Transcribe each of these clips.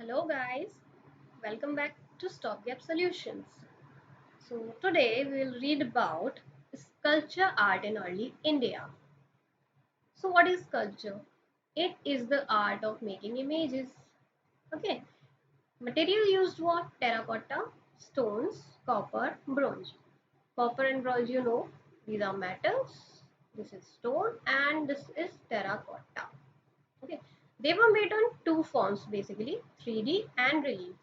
Hello guys, welcome back to Stopgap Solutions. So today we'll read about sculpture art in early India. So what is sculpture? It is the art of making images. Okay. Material used what? Terracotta, stones, copper, bronze. Copper and bronze, these are metals. This is stone and this is terracotta. Okay. They were made on two forms basically, 3D and relief.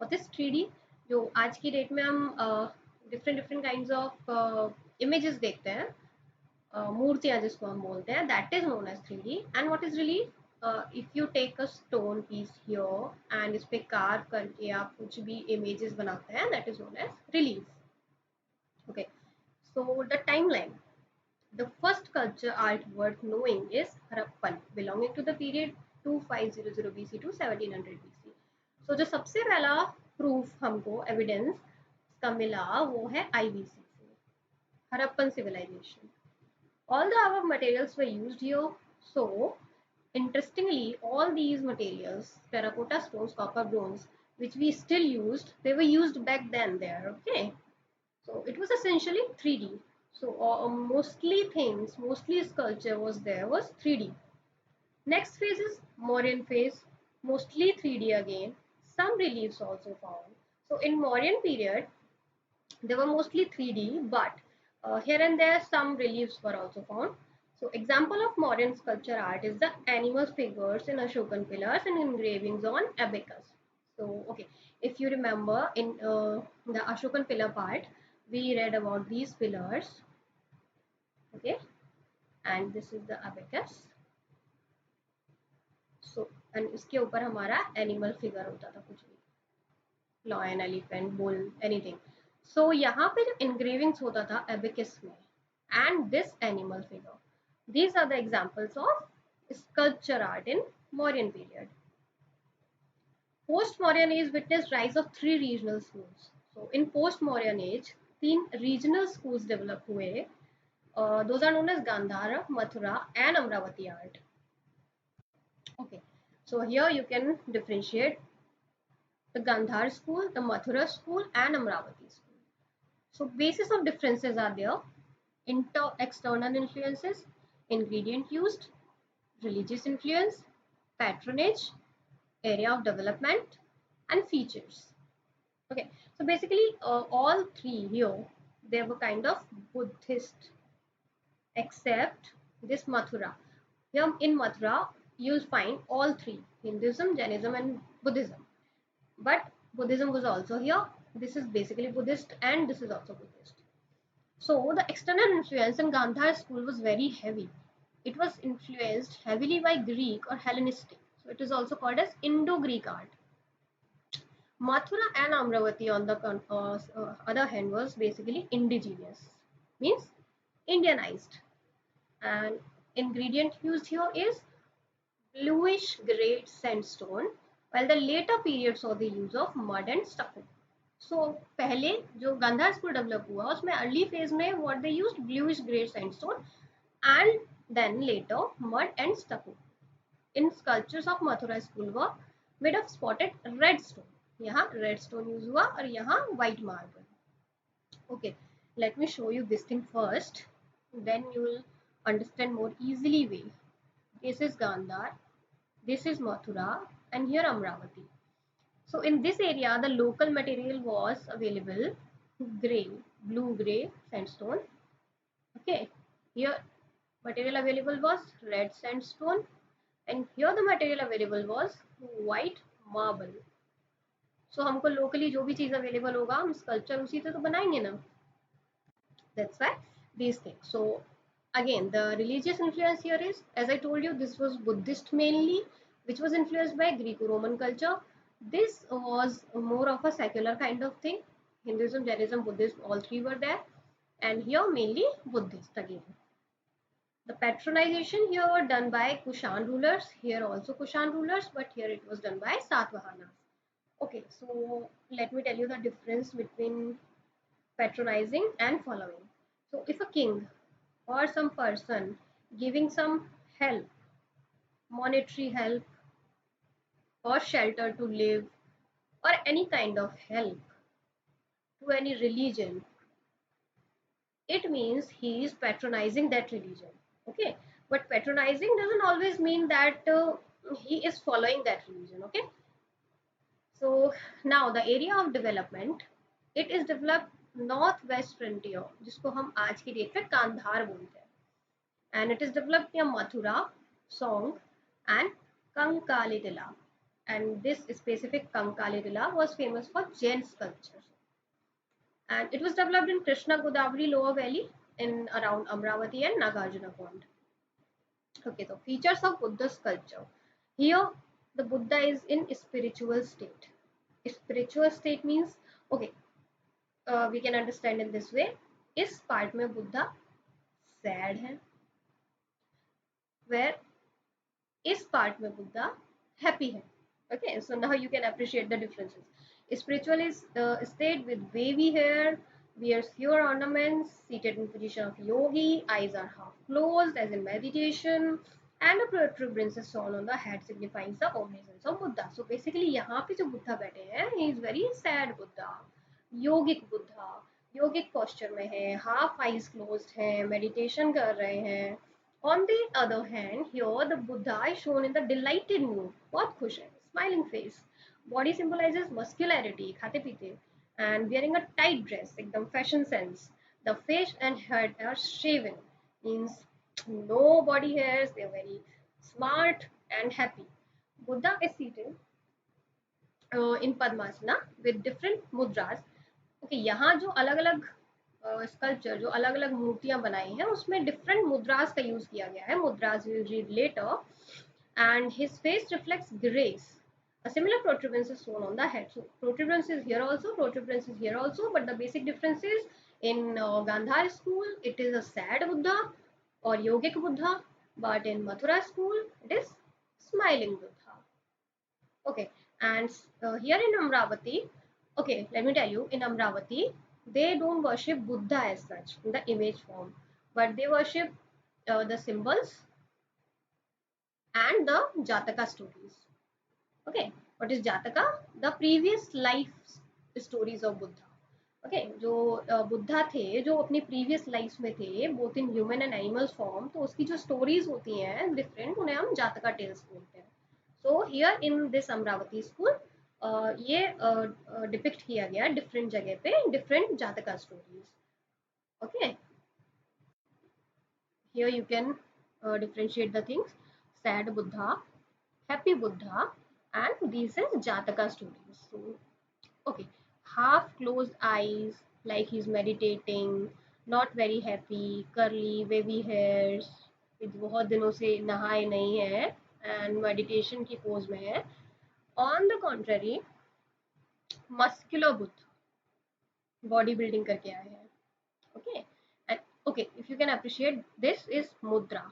और this 3D जो आज की date में हम different different kinds of images देखते हैं, मूर्तियां जिसको हम बोलते हैं, that is known as 3D. And what is relief? If you take a stone piece here and इस पे कार्व करके आप कुछ भी इमेजेस बनाते हैं, that is known as relief. Okay, so the timeline. The first culture art worth knowing is Harappan, belonging to the period 2500 BC to 1700 BC. So जो सबसे पहला प्रूफ हमको एविडेंस का मिला वो है IBC से, Harappan civilization. All the above materials were used here. So interestingly, all these materials, terracotta, stones, copper, bronze, which we still used, they were used back then there. Okay, so it was essentially 3D. So mostly sculpture was there was 3D. Next phase is Mauryan phase, mostly 3D again. Some reliefs also found. So in Mauryan period, they were mostly 3D, but here and there some reliefs were also found. So example of Mauryan sculpture art is the animal figures in Ashokan pillars and engravings on abacus. So okay, if you remember in the Ashokan pillar part, we read about these pillars. Okay, and this is the abacus. So and इसके ऊपर हमारा animal figure होता था, कुछ भी, lion, elephant, bull, anything. सो यहाँ पे जो इंग्रेविंग्स होता था एबिकस में and this animal figure, these are the examples of sculpture art in Mauryan period. Post Mauryan age witnessed rise of three regional schools. So in post Mauryan age तीन regional schools develop हुए. Those are known as Gandhara, Mathura and Amravati art. Okay, so here you can differentiate the Gandhar school, the Mathura school and Amravati school. So basis of differences are there: external influences, ingredient used, religious influence, patronage, area of development, and features. Okay, so basically all three here, they were kind of Buddhist, except this Mathura. Here in Mathura, you'll find all three: Hinduism, Jainism, and Buddhism. But Buddhism was also here. This is basically Buddhist, and this is also Buddhist. So the external influence in Gandhar school was very heavy. It was influenced heavily by Greek or Hellenistic. So it is also called as Indo-Greek art. Mathura and Amravati, on the other hand, was basically indigenous, means Indianized. And ingredient used here is bluish grey sandstone, while the later period saw the use of mud and stucco. So पहले जो Gandhara school develop हुआ उसमें early phase में what they used bluish grey sandstone and then later mud and stucco. In sculptures of Mathura school were made of spotted red stone. यहाँ red stone use हुआ और यहाँ white marble. Okay, let me show you this thing first, then you will understand more easily way. This is Gandhar, this is Mathura, and here Amravati. So in this area, the local material was available grey, blue grey sandstone. Okay, here material available was red sandstone, and here the material available was white marble. So हमको locally जो भी चीज available होगा हम sculpture उसी से तो बनाएंगे ना. That's why these things. So again, the religious influence here is, as I told you, this was Buddhist mainly, which was influenced by Greco-Roman culture. This was more of a secular kind of thing. Hinduism, Jainism, Buddhism, all three were there. And here mainly Buddhist again. The patronization here were done by Kushan rulers. Here also Kushan rulers, but here it was done by Satavahanas. Okay, so let me tell you the difference between patronizing and following. So if a king or some person giving some help, monetary help, or shelter to live or any kind of help to any religion, it means he is patronizing that religion. Okay, but patronizing doesn't always mean that he is following that religion. Okay, so now the area of development, it is developed northwest frontier, जिसको हम आज की date में कांधार बोलते हैं, and it is developed near Mathura, Song, and Kankalitila. And this specific Kankalitila was famous for Jain sculpture. And it was developed in Krishna Godavari lower valley in around Amravati and Nagarjuna Pond. Okay, so features of Buddha sculpture. Here, the Buddha is in spiritual state. Spiritual state means, okay, we can understand in this way. इस part में Buddha sad है, where इस part में Buddha happy है. Okay, so now you can appreciate the differences. Spiritual is state with wavy hair, wears fewer ornaments, seated in position of yogi, eyes are half closed as in meditation, and a protuberance is shown on the head signifying the omniscience of Buddha. So basically यहाँ पे जो बुद्धा बैठे हैं, he is very sad Buddha, yogic Buddha, yogic posture में है, half eyes closed हैं, meditation कर रहे हैं. On the other hand, here the Buddha is shown in the delighted mood, बहुत खुश है, smiling face. Body symbolizes muscularity, खाते पीते, and wearing a tight dress, एकदम fashion sense. The face and head are shaven, means no body hairs. They are very smart and happy. Buddha is seated in Padmasana with different mudras. Okay, यहाँ जो अलग अलग sculpture जो अलग अलग मूर्तियां बनाई हैं उसमें डिफरेंट मुद्रास का यूज किया गया है. मुद्रास will read letter. And his face reflects grace. A similar protuberance is shown on the head. So protuberance is here also, protuberance is here also, but the basic difference is in Gandhar school it is a sad Buddha or yogic Buddha, but in Mathura school it is smiling Buddha. Okay, and here in Amravati, okay, let me tell you, in Amravati they don't worship Buddha as such in the image form, but they worship the symbols and the Jataka stories. Okay, what is Jataka? The previous life stories of Buddha. Okay, जो बुद्धा थे जो अपनी previous life में थे both in human and animals form, तो उसकी जो stories होती हैं डिफरेंट उन्हें हम जातका टेल्स बोलते हैं. So here in this Amravati school ये डिपिक्ट किया गया डिफरेंट जगह पे डिफरेंट जातका stories. Okay, here you can differentiate the things: sad Buddha, happy Buddha, and these is Jataka stories. So, okay, half closed eyes, like he's meditating, not very happy, curly, wavy hairs, बहुत दिनों से नहाए नहीं है and meditation की pose में है. On the contrary, muscular Buddha, body building करके आए हैं. Okay, and okay, if you can appreciate, this is mudra.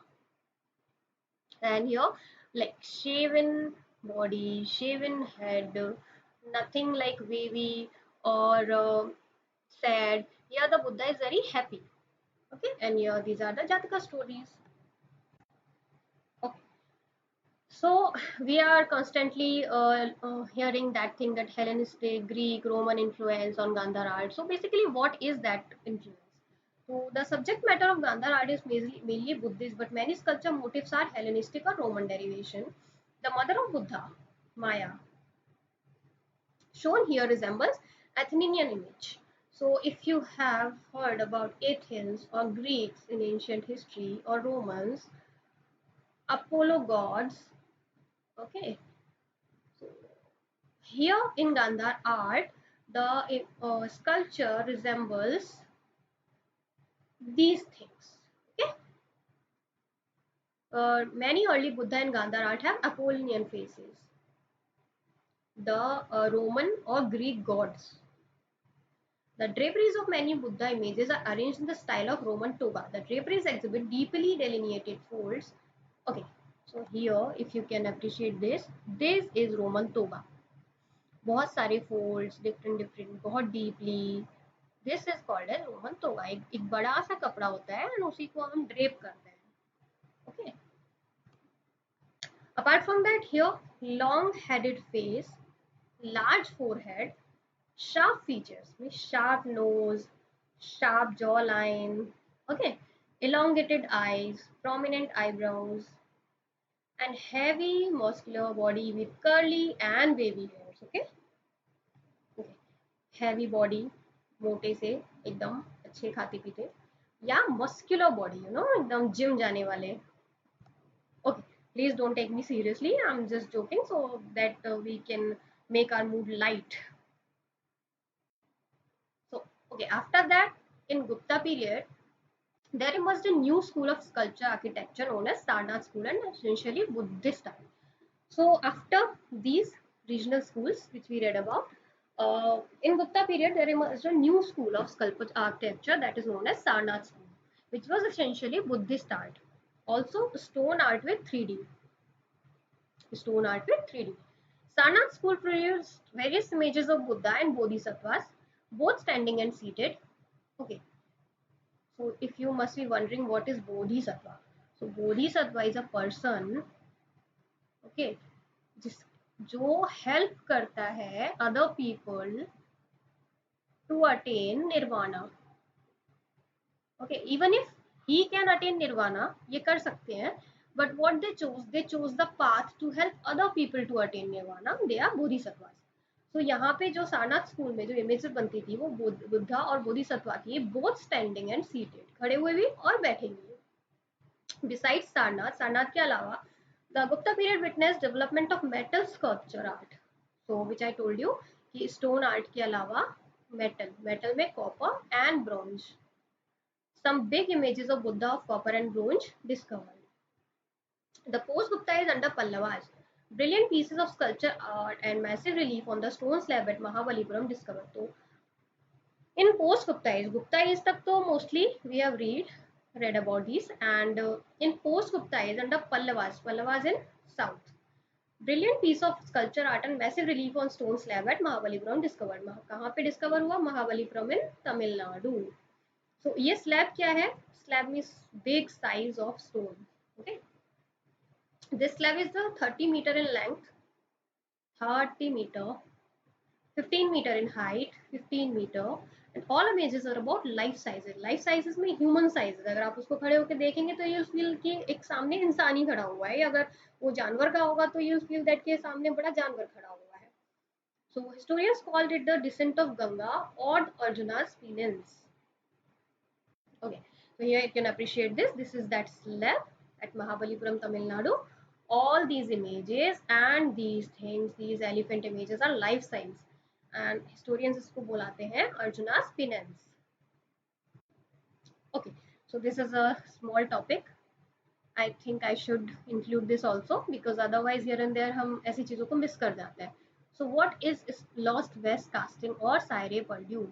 And here, like shaven body, shaven head, nothing like wavy or sad. Here the Buddha is very happy. Okay, and here these are the Jataka stories. Okay, so we are constantly hearing that thing that Hellenistic, Greek, Roman influence on Gandhar art. So basically, what is that influence? So the subject matter of Gandhar art is mainly Buddhist, but many sculpture motifs are Hellenistic or Roman derivation. The mother of Buddha, Maya, shown here resembles Athenian image. So if you have heard about Athens or Greeks in ancient history or Romans, Apollo gods, okay. So here in Gandhar art, the sculpture resembles these things. Okay. Many early Buddha and Gandhar art have Apollonian faces. The Roman or Greek gods. The draperies of many Buddha images are arranged in the style of Roman toga. The draperies exhibit deeply delineated folds. Okay, so here if you can appreciate this is Roman toga. बहुत सारे folds, different, बहुत deeply. This is called as Roman toga. एक बड़ा सा कपड़ा होता है और उसी को हम drape करते हैं. Okay. Apart from that, here long headed face, large forehead, sharp features means sharp nose, sharp jawline, okay, elongated eyes, prominent eyebrows, and heavy muscular body with curly and wavy hairs. Okay, okay. Heavy body, मोटे से एकदम अच्छे खाते पीते, या muscular body, एकदम gym जाने वाले. Okay, please don't take me seriously. I'm just joking so that we can make our mood light. So, okay, after that, in Gupta period, there emerged a new school of sculpture architecture known as Sarnath school and essentially Buddhist style. So, after these regional schools, which we read about, in Gupta period, there emerged a new school of sculpture architecture that is known as Sarnath school, which was essentially Buddhist art. Also, stone art with 3D. Stone art with 3D. Sarnath school produced various images of Buddha and Bodhisattvas, both standing and seated. Okay, so if you must be wondering what is Bodhisattva. So Bodhisattva is a person, okay, जिस जो help करता है other people to attain nirvana. Okay, even if he can attain nirvana, ये कर सकते हैं, but what they chose the path to help other people to attain nirvana. They are bodhisattvas. So यहाँ पे जो सारनाथ स्कूल में जो इमेजेस बनती थी वो बुद्धा और बोधिसत्वा की, बोथ स्टैंडिंग एंड सीटेड, खड़े हुए भी और बैठे हुए. Besides Sarnath, Sarnath के अलावा the Gupta period witnessed development of metal sculpture art. So which I told you कि stone art के अलावा metal में copper and bronze. Some big images of Buddha of copper and bronze discovered. The post-Gupta is under Pallavas. Brilliant pieces of sculpture art and massive relief on the stone slab at Mahabalipuram discovered. So, in post-Gupta is, Gupta is तक तो mostly we have read about these, and in post-Gupta is under Pallavas. Pallavas in south. Brilliant piece of sculpture art and massive relief on stone slab at Mahabalipuram discovered. कहाँ पे discover हुआ? Mahabalipuram in Tamil Nadu. So ये slab क्या है? Slab means big size of stone. Okay. This slab is the 30 meter in length, 30 meter, 15 meter in height, 15 meter, and all images are about life sizes. Life sizes में human sizes. अगर आप उसको खड़े होकर देखेंगे तो you feel कि एक सामने इंसान ही खड़ा हुआ है. अगर वो जानवर का होगा तो you feel that के सामने बड़ा जानवर खड़ा हुआ है. So historians called it the descent of Ganga or Arjuna's penance. Okay, so here you can appreciate this. This is that slab at Mahabalipuram, Tamil Nadu. All these images and these things, these elephant images are life size, and historians इसको बुलाते हैं Arjuna's penance. Okay, so this is a small topic. I think I should include this also because otherwise here and there हम ऐसी चीजों को miss कर जाते हैं. So what is lost west casting or Saire Purdue?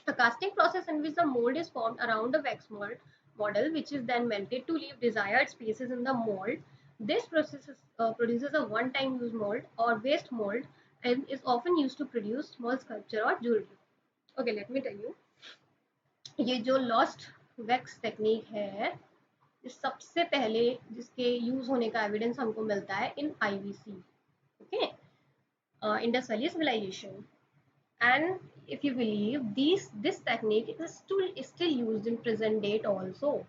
The casting process in which the mold is formed around a wax mold model, which is then melted to leave desired spaces in the mold. This process produces a one-time use mold or waste mold and is often used to produce small sculpture or jewelry. Okay, let me tell you. ये जो lost wax technique है, सबसे पहले जिसके use होने का evidence हमको मिलता है इन IVC, okay, Indus Valley Civilization. And if you believe this technique is still used in present date also.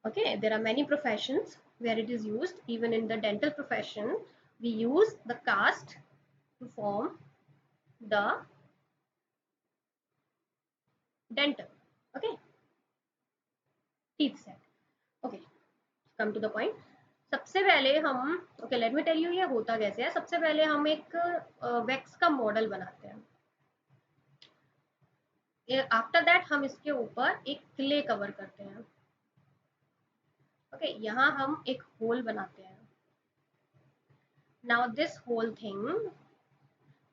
Okay, there are many professions where it is used. Even in the dental profession we use the cast to form the dental, okay, teeth set. Okay, come to the point. सबसे पहले हम okay let me tell you ये होता कैसे है. सबसे पहले हम एक वैक्स का मॉडल बनाते हैं. आफ्टर दैट हम इसके ऊपर एक क्ले कवर करते हैं. ओके, यहाँ हम एक होल बनाते हैं. Now this whole thing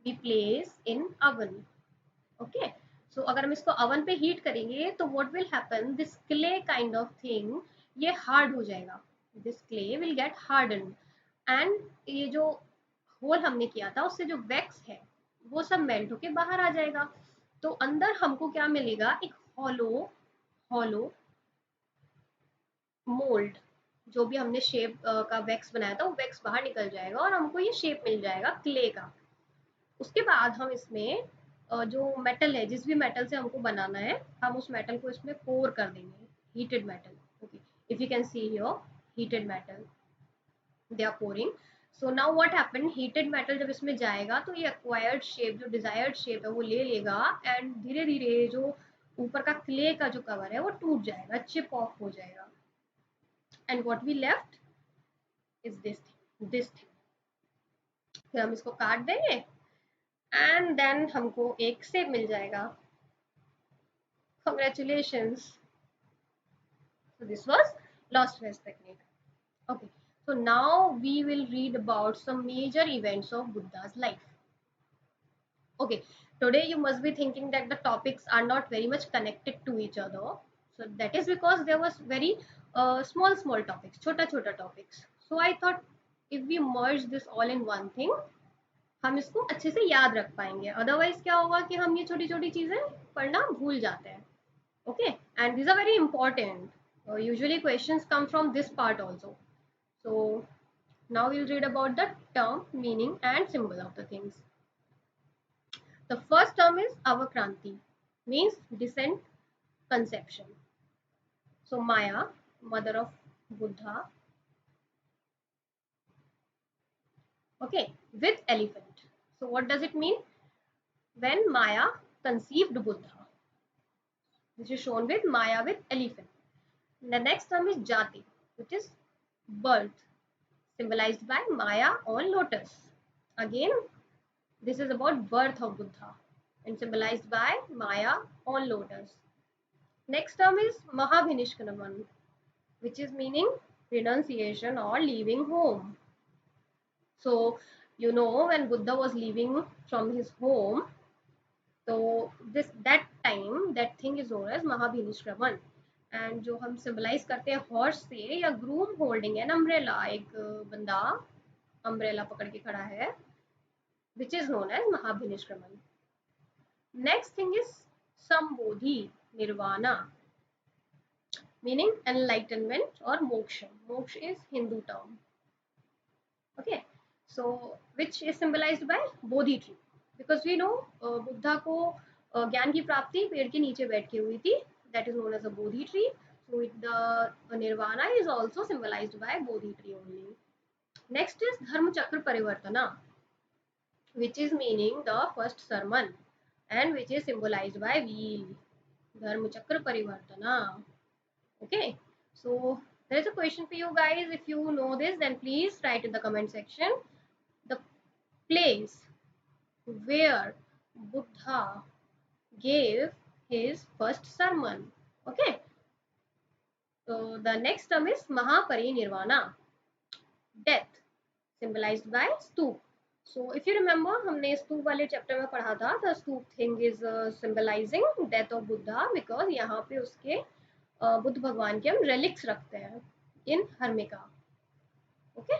we place in oven. Okay, so अगर हम इसको अवन पे हीट करेंगे तो what will happen, this clay kind of thing ये हार्ड हो जाएगा. This clay will get harden and ये जो होल हमने किया था उससे जो वैक्स है वो सब मेल्ट होके बाहर आ जाएगा. तो अंदर हमको क्या मिलेगा, एक हॉलो हॉलो मोल्ड. जो भी हमने शेप का वैक्स बनाया था वो वैक्स बाहर निकल जाएगा और हमको ये शेप मिल जाएगा क्ले का। उसके बाद हम इसमें जो मेटल है, जिस भी मेटल से हमको बनाना है, हम उस मेटल को इसमें पोर कर देंगे, heated metal. Okay, if you can see here, heated metal they are pouring. So now what happen, heated metal जब इसमें जाएगा तो ये एक्वायर्ड शेप, जो डिजायर्ड शेप है वो ले लेगा, एंड धीरे धीरे जो ऊपर का क्ले का जो कवर है वो टूट जाएगा, चिप ऑफ हो जाएगा, and what we left is this thing. फिर हम इसको काट देंगे एंड देन हमको एक सेब मिल जाएगा। Congratulations. So this was lost phase technique. Okay. So now we will read about some major events of Buddha's life. Okay. Today you must be thinking that the topics are not very much connected to each other. So that is because there was very small topics, chota topics. So I thought if we merge this all in one thing, हम इसको अच्छे से याद रख पाएंगे। Otherwise क्या होगा कि हम ये छोटी छोटी चीजें पढ़ना भूल जाते हैं। Okay, and these are very important. Usually questions come from this part also. So now we'll read about the term, meaning and symbol of the things. The first term is avakranti, means descent, conception. So Maya, mother of Buddha, okay, with elephant. So what does it mean? When Maya conceived Buddha, which is shown with Maya with elephant. The next term is jati, which is birth, symbolized by Maya on lotus. Again, this is about birth of Buddha and symbolized by Maya on lotus. Next term is Mahabhinishkanaman, which is meaning renunciation or leaving home. So, you know, when Buddha was leaving from his home, so this that time that thing is known as Mahabhinishkraman. And जो हम symbolize करते हैं horse से, या groom holding an umbrella, एक बंदा umbrella पकड़ के खड़ा है, which is known as Mahabhinishkramana. Next thing is Sambodhi, Nirvana, meaning enlightenment or moksha. Moksha is Hindu term. Okay, so which is symbolized by bodhi tree, because we know Buddha को ज्ञान की प्राप्ति पेड़ के नीचे बैठ के हुई थी, that is known as a bodhi tree. So the nirvana is also symbolized by bodhi tree only. Next is dharma chakra parivartana, which is meaning the first sermon and which is symbolized by wheel. Dharma chakra parivartana. Okay, so there is a question for you guys. If you know this, then please write in the comment section the place where Buddha gave his first sermon. Okay, so the next term is Mahaparinirvana, death, symbolized by stupa. So if you remember, हमने स्तूप वाले chapter में पढ़ा था, the stupa thing is symbolizing death of Buddha, because यहाँ पे उसके बुद्ध भगवान के हम relics रखते हैं in Hermika. Okay,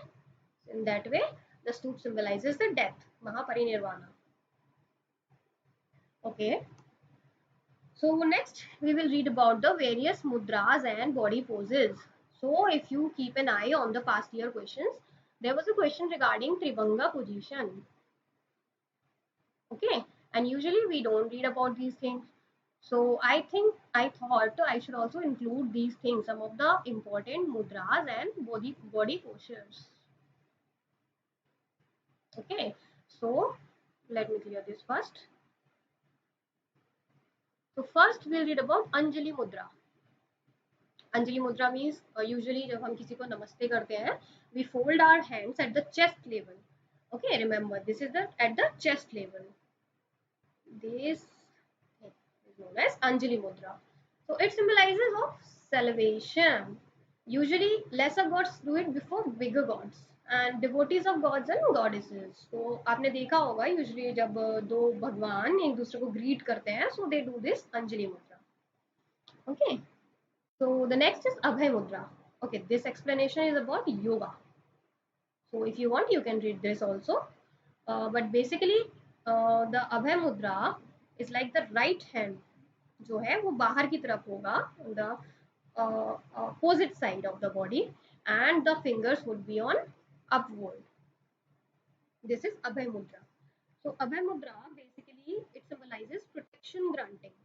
in that way the stupa symbolizes the death, Mahaparinirvana. Okay, so next we will read about the various mudras and body poses. So if you keep an eye on the past year questions, there was a question regarding Tribhanga position. Okay, and usually we don't read about these things. So I thought I should also include these things, some of the important mudras and body postures. Okay, so let me clear this first. So first we'll read about Anjali Mudra. Anjali Mudra means usually जब हम किसी को नमस्ते करते हैं, we fold our hands at the chest level. Okay, remember this is the at the chest level. This is known as Anjali Mudra. So it symbolizes of salvation. Usually lesser gods do it before bigger gods and devotees of gods and goddesses. So आपने देखा होगा usually जब दो भगवान एक दूसरे को greet करते हैं, so they do this Anjali Mudra. Okay. So the next is Abhay Mudra. Okay, this explanation is about yoga. So if you want, you can read this also. But basically, the Abhay Mudra is like the right hand जो है वो बाहर की तरफ होगा, the opposite side of the body, and the fingers would be on upward. This is Abhay Mudra. So Abhay Mudra basically it symbolizes protection granting.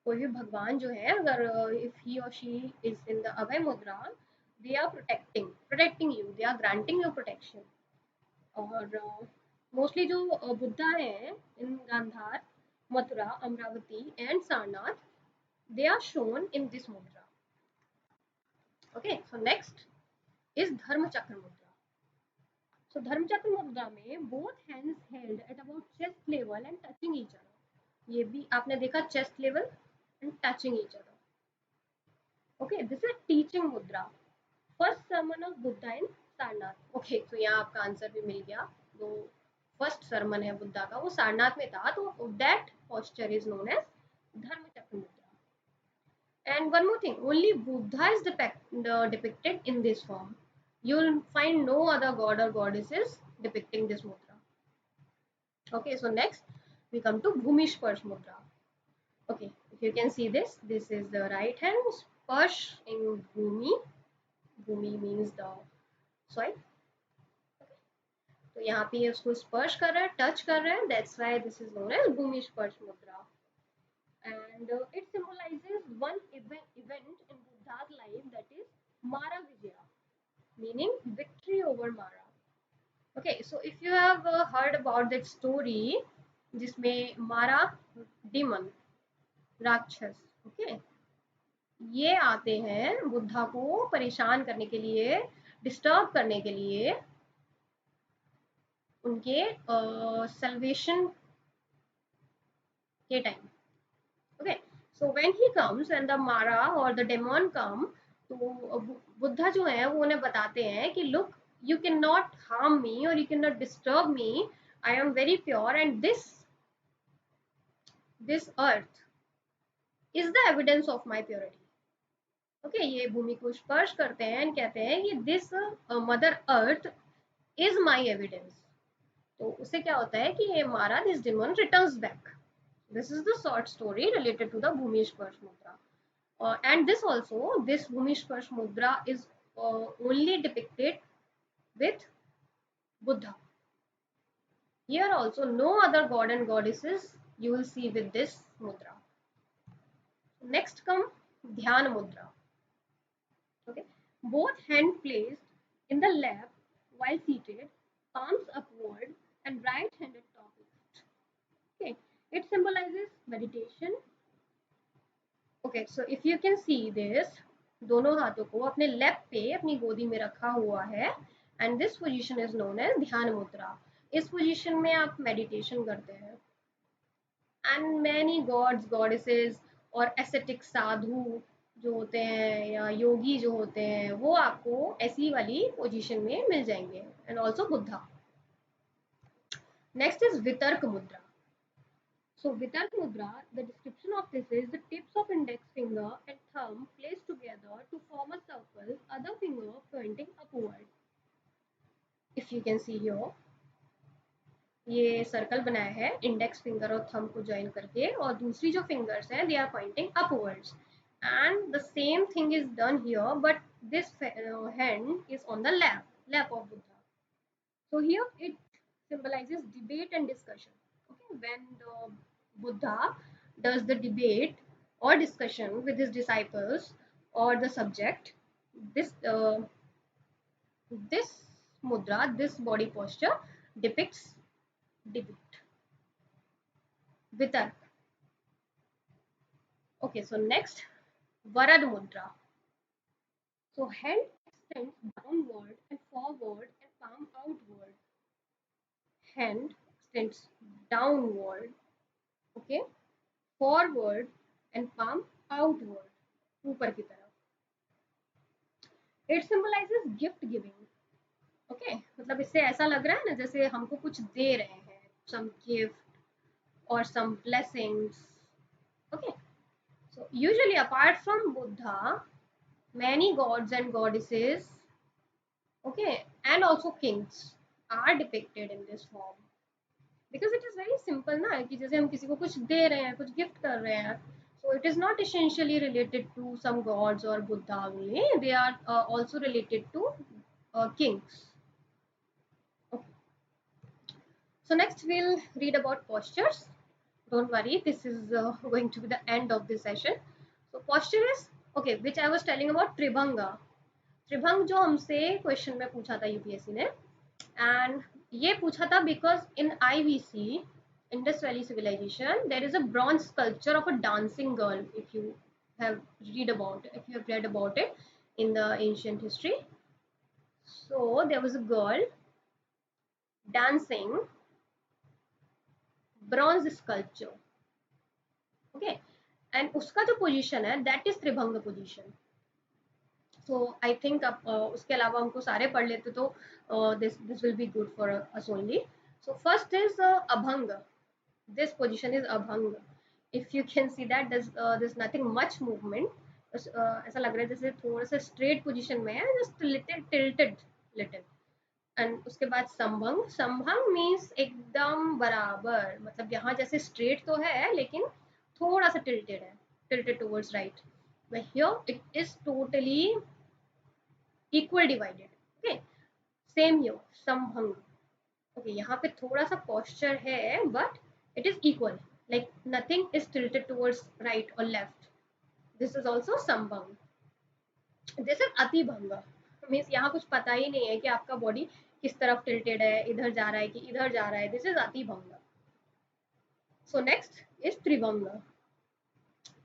कोई भी भगवान जो है अगर if he or she is in the Abhay Mudra, they are protecting you, they are granting you protection. और mostly जो बुद्धा हैं in Gandhara, Mathura, Amaravati and Sarnath, they are shown in this mudra. Okay, so next is dharma chakra mudra. So dharma chakra mudra में both hands held at about chest level and touching each other. ये भी आपने देखा, chest level and touching each other. Okay, this is teaching mudra. First sermon of Buddha in Sarnath. Okay, so यहाँ आपका answer भी मिल गया. तो फर्स्ट सरमन है बुद्धा का, वो सारनाथ में था, तो that posture is known as धर्म चक्र मुद्रा. And one more thing, only Buddha is depicted in this form. You will find no other god or goddesses depicting this mudra. Okay, so next we come to Bhumi Sparsh mudra. Okay, if you can see this, this is the right hand, Sparsh in Bhumi. Bhumi means the soil. Okay. तो यहाँ पे ये उसको स्पर्श कर रहा है, touch कर रहा है, that's why this is known as Bhumi Sparsh mudra. And it symbolizes one event in Buddha's life, that is Mara Vijaya, meaning victory over Mara. Okay, so if you have heard about that story, जिसमें मारा demon, राक्षस, okay, ये आते हैं बुद्धा को परेशान करने के लिए, डिस्टर्ब करने के लिए, उनके salvation के time. Okay, so when he comes and the Mara or the demon come, तो बुद्धा जो है वो उन्हें बताते हैं कि look, you cannot harm me or you cannot disturb me. I am very pure and this earth is the evidence of my purity. Okay, ये भूमि को स्पर्श करते हैं and कहते हैं कि this mother earth is my evidence. तो उससे क्या होता है कि ये मारा, this demon returns back. This is the short story related to the Bhumi Sparsh mudra. And this Bhumi Sparsh mudra is only depicted with Buddha. Here also no other god and goddesses you will see with this mudra. Next come Dhyana mudra. Okay, both hands placed in the lap while seated, palms upward and right hand at top left. Okay, it symbolizes meditation. Okay, so if you can see this, दोनों हाथों को अपने left पे अपनी गोदी में रखा हुआ है, and this position is known as ध्यान मुद्रा. इस पोजीशन में आप मेडिटेशन करते हैं, and many gods, goddesses और ascetic साधु जो होते हैं या योगी जो होते हैं, वो आपको ऐसी वाली पोजीशन में मिल जाएंगे, and also Buddha. Next is वितर्क मुद्रा. So Vitark Mudra, the description of this is the tips of index finger and thumb placed together to form a circle, other finger pointing upward. If you can see here, ये circle बनाया है index finger और thumb को join करके, और दूसरी जो fingers हैं they are pointing upwards, and the same thing is done here, but this hand is on the lap of Buddha. So here it symbolizes debate and discussion. Okay, when the Buddha does the debate or discussion with his disciples or the subject, this this mudra, this body posture depicts debate. Vitark. Okay, so next, Varad mudra. So hand extends downward and forward and palm outward. Hand extends downward, okay, forward and palm outward, ऊपर की तरफ. It symbolizes gift giving. Okay, मतलब इससे ऐसा लग रहा है ना जैसे हमको कुछ दे रहे हैं, some gift or some blessings. Okay, so usually apart from Buddha, many gods and goddesses, okay, and also kings are depicted in this form. Because it is very simple ना, कि जैसे हम किसी को कुछ दे रहे हैं, कुछ गिफ्ट कर रहे हैं, So it is not essentially related to some gods or Buddha only. They are also related to kings. Okay. So next we'll read about postures. Don't worry, this is going to be the end of this session. So posture is okay, which I was telling about Tribhanga. त्रिभंग जो हमसे question में पूछा था UPSC ने, and ये पूछा था because in IVC Indus valley civilization there is a bronze sculpture of a dancing girl. If you have read about it in the ancient history. So there was a girl dancing bronze sculpture. Okay, and उसका जो position है that is Tribhanga position. So I think अब उसके अलावा हमको सारे पढ़ लेते तो this this will be good for us only. So first is Abhanga. This position is Abhanga. If you can see that this nothing much movement. ऐसा लग रहा है जैसे थोड़ा सा स्ट्रेट पोजीशन में है, just little tilted little. And उसके बाद संभंग. संभंग मीन्स एकदम बराबर, मतलब यहाँ जैसे स्ट्रेट तो है लेकिन थोड़ा सा टिल्टेड है, tilted towards right. But here it is totally equal divided. Okay, same here संभंग. Okay, यहाँ पे थोड़ा सा posture है but it is equal, like nothing is tilted towards right or left. This is also Samabhanga. This is Atibhanga. Means यहाँ कुछ पता ही नहीं है कि आपका बॉडी किस तरफ टिल्टेड है, इधर जा रहा है कि इधर जा रहा है. This is Atibhanga. So next is Tribhanga.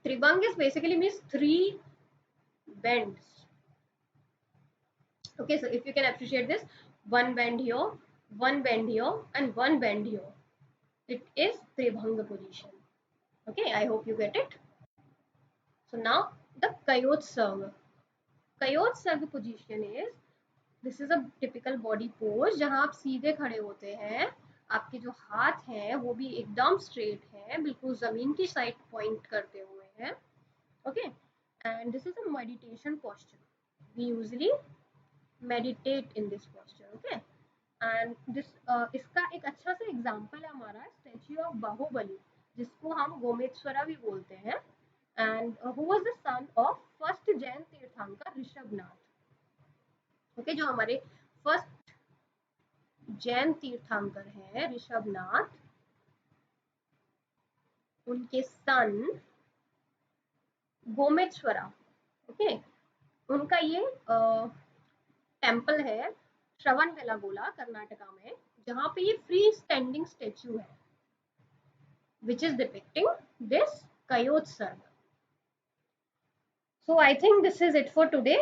Tribhanga is basically means three bends. Okay, so if you can appreciate this, one bend here, one bend here, and one bend here, it is Tribhanga position. Okay, I hope you get it. So now the Kayotsarga. Kayotsarga position is, this is a typical body pose जहाँ आप सीधे खड़े होते हैं, आपके जो हाथ हैं वो भी एकदम स्ट्रेट हैं, बिल्कुल जमीन की साइड पॉइंट करते हुए हैं. Okay, and this is a meditation posture. We usually meditate in this posture. Okay, and this इसका एक अच्छा सा एग्जांपल है हमारा स्टैच्यू ऑफ बाहुबली, जिसको हम गोमेश्वरा भी बोलते हैं. And who was the son of first Jan तीर्थंकर ऋषभनाथ. ओके, जो हमारे फर्स्ट जैन तीर्थंकर हैं ऋषभनाथ, उनके सन गोमेश्वरा. ओके, उनका ये टेम्पल है श्रवण बेलागोला कर्नाटका में, जहाँ पे ये फ्री स्टैंडिंग स्टेच्यू है which is depicting this Kayotsarga. So I think this is it for today.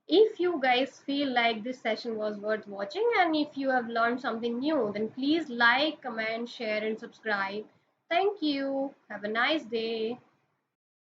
If you guys feel like this session was worth watching and if you have learned something new, then please like, comment, share and subscribe. Thank you. Have a nice day.